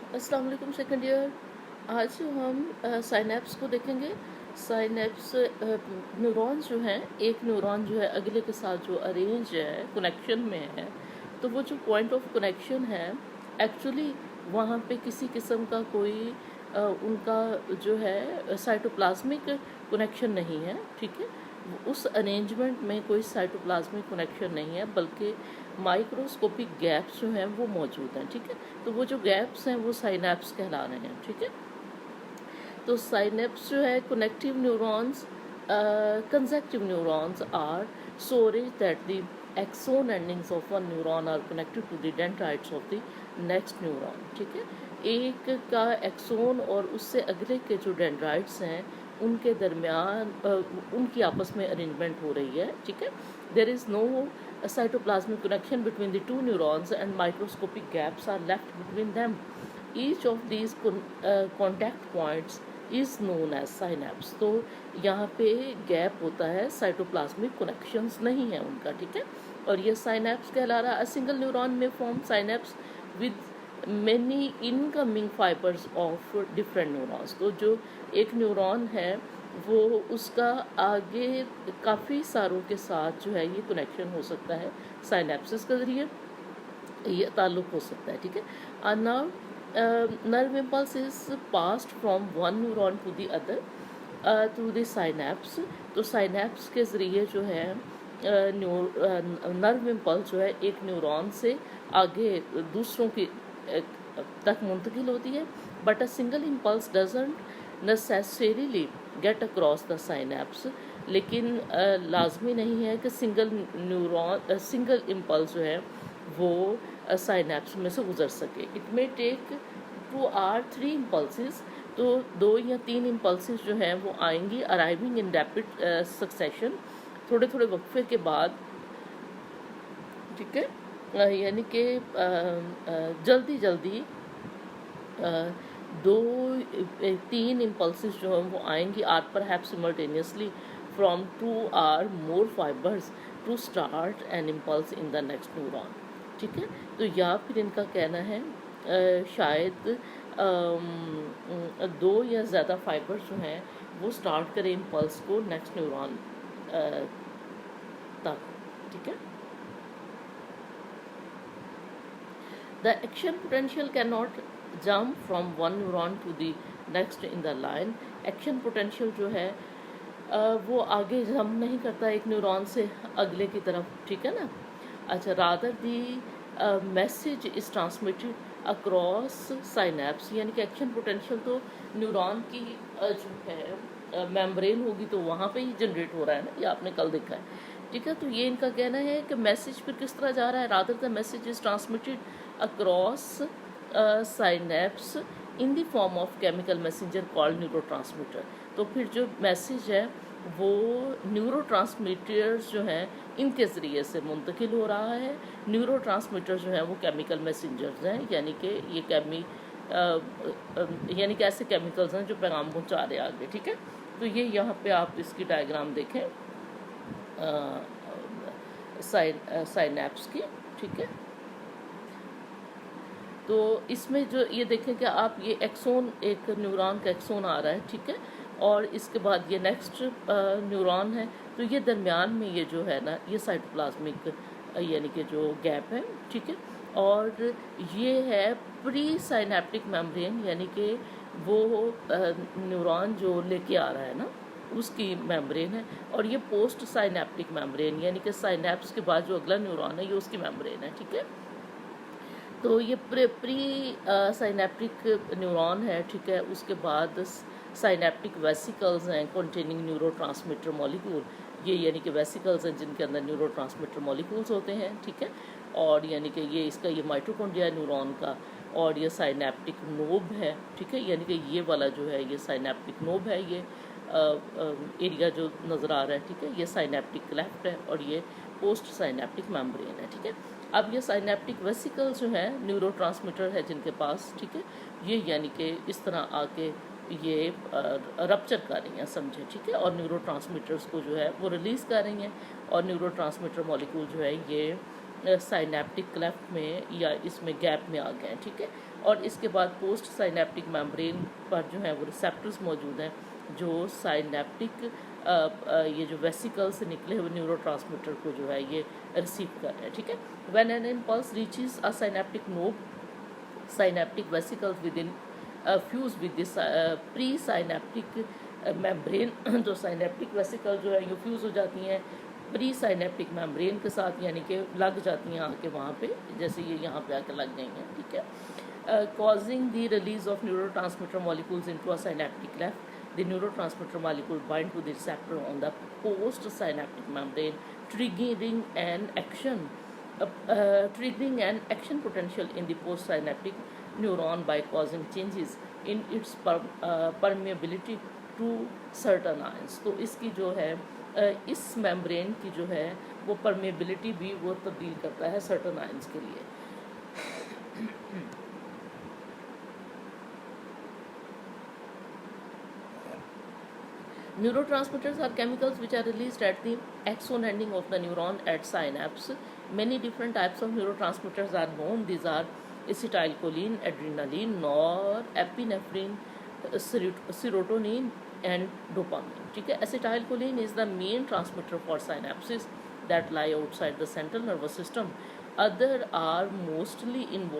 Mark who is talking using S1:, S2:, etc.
S1: अस्सलाम वालेकुम second year. आज हम साइनैप्स को देखेंगे। साइनैप्स न्यूरॉन्स जो हैं, एक न्यूरॉन जो है अगले के साथ जो अरेंज है, कनेक्शन में है, तो वो जो पॉइंट ऑफ कनेक्शन है एक्चुअली वहाँ पे किसी किस्म का कोई उनका जो है साइटोप्लाज्मिक कनेक्शन नहीं है, ठीक है। उस अरेंजमेंट में कोई साइटोप्लाज्मिक कनेक्शन नहीं है, बल्कि माइक्रोस्कोपिक गैप्स जो हैं वो मौजूद हैं, ठीक है। तो वो जो गैप्स हैं वो साइनैप्स कहला रहे हैं, ठीक है। तो साइनैप्स जो है connective neurons, consecutive neurons are storage that the axon endings of one neuron are connected to the dendrites of the next neuron, ठीक है। एक का एक्सोन और उससे अगले के जो डेंड्राइट्स हैं उनके दरमियान उनकी आपस में अरेंजमेंट हो रही है, ठीक है। There is no cytoplasmic connection between the two neurons and microscopic gaps are left between them. Each of these contact points is known as synapse. तो यहाँ पे गैप होता है, साइटोप्लाज्मिक कनेक्शंस नहीं है उनका, ठीक है। और ये साइनैप्स कहला रहा है। सिंगल न्यूरॉन में form synapse with many incoming fibres of different neurons. तो जो एक न्यूरॉन है वो उसका आगे काफ़ी सारों के साथ जो है ये कनेक्शन हो सकता है, साइनैप्सिस के ज़रिए ये ताल्लुक़ हो सकता है, ठीक है। Now nerve impulse is passed from one neuron to the other through the synapse। तो साइनैप्स के ज़रिए जो है नर्व इम्पल्स जो है एक न्यूरॉन से आगे दूसरों की तक मुंतकिल होती है। But a single impulse doesn't necessarily get across the synapse. लेकिन लाजमी नहीं है कि सिंगल इम्पल्स जो है वो साइनैप्स में से गुजर सके। It may take 2 or 3 impulses. तो 2 या 3 इम्पल्सिस जो हैं वो आएंगी अराइविंग इन रैपिड सक्सेशन, थोड़े थोड़े वक्फे के बाद, ठीक है। यानी कि जल्दी जल्दी 2-3 इम्पल्सिस जो हैं वो आएंगी are perhaps simultaneously from 2 or more fibers to start an impulse in the next neuron, ठीक है। तो या फिर इनका कहना है शायद 2 या ज़्यादा फाइबर्स जो हैं वो स्टार्ट करें इम्पल्स को नेक्स्ट न्यूरॉन तक, ठीक है। The action potential can not jump from one neuron to the next in the line. Action potential जो है वो आगे जम्प नहीं करता एक न्यूरॉन से अगले की तरफ, ठीक है ना। अच्छा, rather the message is transmitted across synapse. यानी कि एक्शन पोटेंशियल तो न्यूरॉन की जो है मेम्ब्रेन होगी तो वहाँ पे ही जनरेट हो रहा है ना, ये आपने कल देखा है, ठीक है। तो ये इनका कहना है कि मैसेज फिर किस तरह जा रहा है। Rather the message is transmitted across synapse in the form of chemical messenger called neurotransmitter. तो फिर जो मैसेज है वो न्यूरोट्रांसमीटर्स जो हैं इनके ज़रिए से मुंतकिल हो रहा है। न्यूरोट्रांसमीटर जो हैं वो केमिकल मैसेंजर्स हैं, यानी कि ये यानी कि ऐसे केमिकल्स हैं जो पैगाम पहुंचा रहे आगे, ठीक है। तो ये यहाँ पे आप इसकी डायग्राम देखें साइनैप्स की, ठीक है। तो इसमें जो ये देखें कि आप ये एक्सोन, एक न्यूरॉन का एक्सोन आ रहा है, ठीक है, और इसके बाद ये नेक्स्ट न्यूरॉन है। तो ये दरमियान में ये जो है ना ये साइटोप्लाज्मिक यानी कि जो गैप है, ठीक है। और ये है प्री साइनेप्टिक मेम्ब्रेन, यानी कि वो न्यूरॉन जो लेके आ रहा है ना उसकी मेम्ब्रेन है। और ये पोस्ट साइनेप्टिक मेम्ब्रेन, यानी कि साइनैप्स के बाद जो अगला न्यूरॉन है ये उसकी मेम्ब्रेन है, ठीक है। तो ये प्री साइनेप्टिक न्यूरॉन है, ठीक है। उसके बाद साइनेप्टिक वेसिकल्स हैं कंटेनिंग न्यूरोट्रांसमीटर मॉलिक्यूल। ये यानी कि वेसिकल्स हैं जिनके अंदर न्यूरोट्रांसमीटर मॉलिक्यूल्स होते हैं, ठीक है। और यानी कि ये इसका ये माइटोकॉन्ड्रिया न्यूरॉन का, और ये साइनेप्टिक नोब है, ठीक है। यानी कि ये वाला जो है ये साइनेप्टिक नोब है, ये एरिया जो नज़र आ रहा है, ठीक है। ये साइनेप्टिक क्लेफ्ट है और ये पोस्ट साइनेप्टिक मेम्ब्रेन है, ठीक है। अब ये साइनेप्टिक वेसिकल्स जो हैं न्यूरोट्रांसमीटर है जिनके पास, ठीक है, ये यानी कि इस तरह आके ये रप्चर कर रही हैं, समझे, ठीक है। और न्यूरोट्रांसमीटर्स को जो है वो रिलीज़ कर रही हैं, और न्यूरोट्रांसमीटर मॉलिक्यूल जो है ये साइनेप्टिक क्लेफ्ट में या इसमें गैप में आ गए हैं, ठीक है। और इसके बाद पोस्ट साइनेप्टिक मेम्ब्रेन पर जो है वो रिसेप्टर्स मौजूद हैं जो साइनेप्टिक ये जो वेसिकल से निकले हुए न्यूरोट्रांसमीटर को जो है ये रिसीव कर रहे हैं, ठीक है। When an impulse reaches a synaptic knob, synaptic vesicles within fuse with this pre-synaptic membrane जो synaptic vesicle जो है ये फ्यूज़ हो जाती हैं प्री साइनेप्टिक मेम्ब्रेन के साथ, यानी कि लग जाती हैं आके वहाँ पे, जैसे ये यहाँ पे आके लग गई हैं, ठीक है। causing the release of neurotransmitter molecules into a synaptic cleft. The neurotransmitter molecule bind to the receptor on the post-synaptic membrane, triggering an action potential in the postsynaptic neuron by causing changes in its permeability to certain ions. तो इसकी जो है इस membrane की जो है वो permeability भी वो तब्दील करता है सर्टन आयंस के लिए। Neurotransmitters are chemicals which are released at the axon ending of the neuron at synapse. Many different types of neurotransmitters are known. These are acetylcholine, adrenaline, norepinephrine, serotonin, and dopamine. ठीक है, acetylcholine is the main transmitter for synapses that lie outside the central nervous system. Other are mostly involved